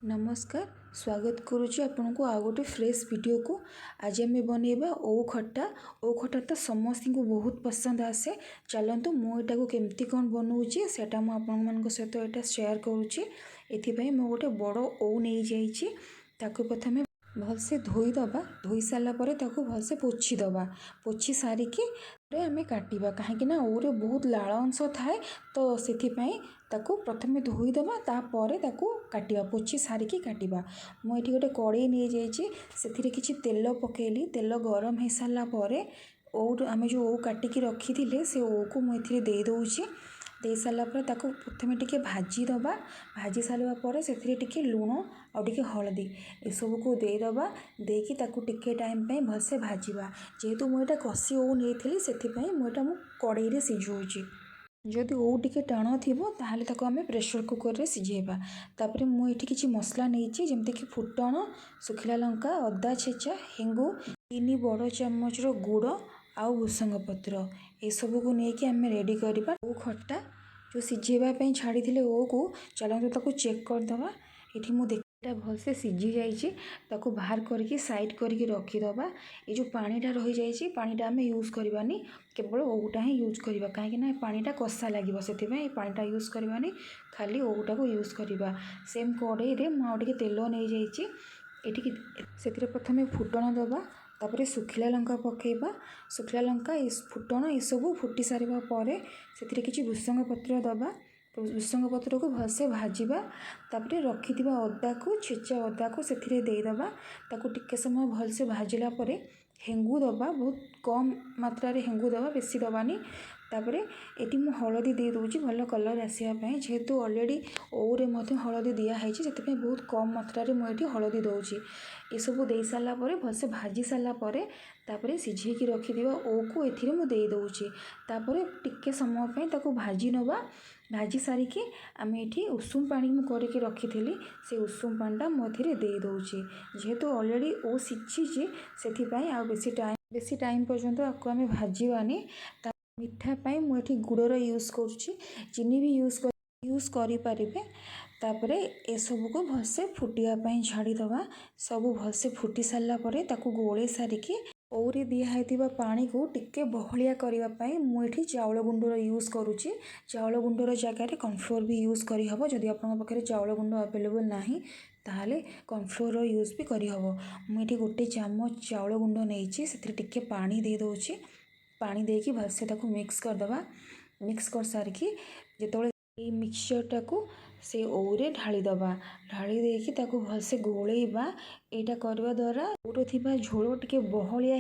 नमस्कार स्वागत करुच्ची आपण को आ गोटे फ्रेश वीडियो को। आज आम बनइबा ओ खट्टा। ओ खट्टा तो समस्त को बहुत पसंद आसे। चलतु मुझे केमती कौन बनाऊँगी सेटा मुझे सहित यहाँ शेयर करुच्ची। एथि मु गोटे बड़ ओ नहीं जाइए ताको प्रथमे भलसे धोईदबा। धोई सारापर भलसे पोछीदबा। पोछी सारिकी आम काटिबा कहीं ओरे बहुत लाल अंश थाए तो से प्रथमे धोईदबा तापर काटिबा। पोछी सारिकी काटिबा। मुझे गोटे कड़े नहीं जाइए से किसी तेल पकेली। तेल गरम हो सारा ओ आम जो ओ काटिकी रखी थे से ओ को मुझे दे दूँगी। दे सारापर प्रथमे टिके भाजीदबा। भाजी सारापर से लुण और टिके हलदी एसबू को देदबा। देकी टिके टाइम भलसे भाजवा। जेहेतु मुझे कषी ओ नहीं से कड़े सिझाऊँगी। जदि ओ टिके टाण थी ताहले आम प्रेशर कुकर में सिझेबा। तापर मुझे किसी मसला नहीं जमीक फुटण सुखिला लंका अदा छेचा हेंगु 3 बड़ चामच गुड़ आउ भूसंग पत्र एसबू को लेकिन आम रेडी करवा। ओ खट्टा जो सिझेवाई छाड़ी ओ को चलते चेक करदे। ये मुझे भलसे सिझी जाइए बाहर करके साइड करके रखीदबा। ये जो पानीटा रही जाइए पानीटा आम यूज करवानी केवल ओटा ही यूज करवा कहीं पानीटा कषा लगे से पानीटा यूज करवानी खाली ओटा को यूज करवा। सेम कड़े मुझे तेल नहीं जाइए ये प्रथम फुटण दबा। तापर सुखिला लंका पकेबा। सुखिला लंका फुटण एसबू फुटी सारा पर से किसी भूसंग पत्र दबा। भूसंग पत्र को भलसे भाजवा। तापर रखिथिबा अदा को छेचा अदा को से देदबा। ताको टिके समय भलसे भाजिला परे हेंगु दबा। बहुत कम मात्रा रे हेंगु दबा बेसी दबानी। तापर ये मु हलदी दे दूँगी भल कलर आसापी। जेहेतु अलरेडी ओरे हलदी दिखाई से बहुत कम मात्रा रे मुझे हलदी दूँगी। ये सब दे सारापर भलसे भाजी सारापर तापर सिझेकी रखिदिवा ओ को एथिरे मु दे दूँगी। तापर टिके समय भाजी नवा। भाजी सारिकी आम ये उषुम पानी करके रखी से उषुम पानीटा मुझे दे दूँगी। जेहेतु अलरेडी ओ सिझी से बेसी टाइम पर्यंत आपको आम भाजवानी। मीठा पाई मुझे गुड़र यूज करुच्ची चीनी भी यूज करें। तापर ए सब को भलसे फुटियापाई छाड़ीदबा। सब भलसे फुटी सारापर गोले सारिकी ओरे दिखाई पानी को टिके बहलिया करने मुझे चाउल गुंडर यूज करुच्ची। चाउल गुंडर जगह कॉर्नफ्लोर भी यूज करहब। जदि आप चाउल गुंड अवेलेबल नहीं ताहले कॉर्नफ्लोर यूज भी करहब। मुझे गोटे चामच चाउल गुंड नहीं से टिके पानी दे दूँगी। पानी देकी भलसे मिक्स करदबा। मिक्स कर सारिकी जिते मिक्सचरटा को से ओरे ढालीदबा। ढाली देकी भलसे गोलेबा। यहाँ करने द्वारा ओर थिबा झोल टिके बहलिया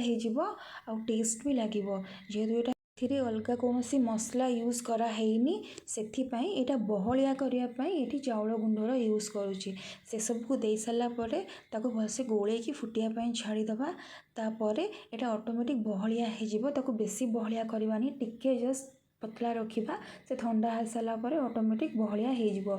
हो टेस्ट भी लगे। जेहेतु ये अलग कौन मसला यूज करानी से बहलिया करने ये चाउल गुंडर यूज करुच्ची। से सबको दे सारापर भलसे गोले फुटियापाई छाड़ीदबा। तापर यहाँ ऑटोमेटिक बहलिया हो बेसी बहलिया करवानी टिके जस्ट पतला रखा। से ठंडा हो सारापर ऑटोमेटिक बहलिया हो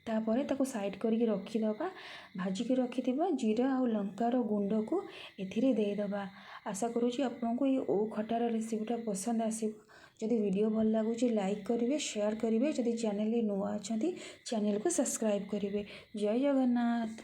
तापर साइड करके रखीदबा। भाजिकी रखिथिबा जीरा और लंकार गुंड को एथिरे देदबा। आशा करुँची आपको ये ओ खटार रेसिपीटा पसंद आसिब। जदि वीडियो भल लगुच लाइक करेंगे शेयर करेंगे। जदि चैनल नुआ अच्छा चैनल को सब्सक्राइब करेंगे। जय जगन्नाथ।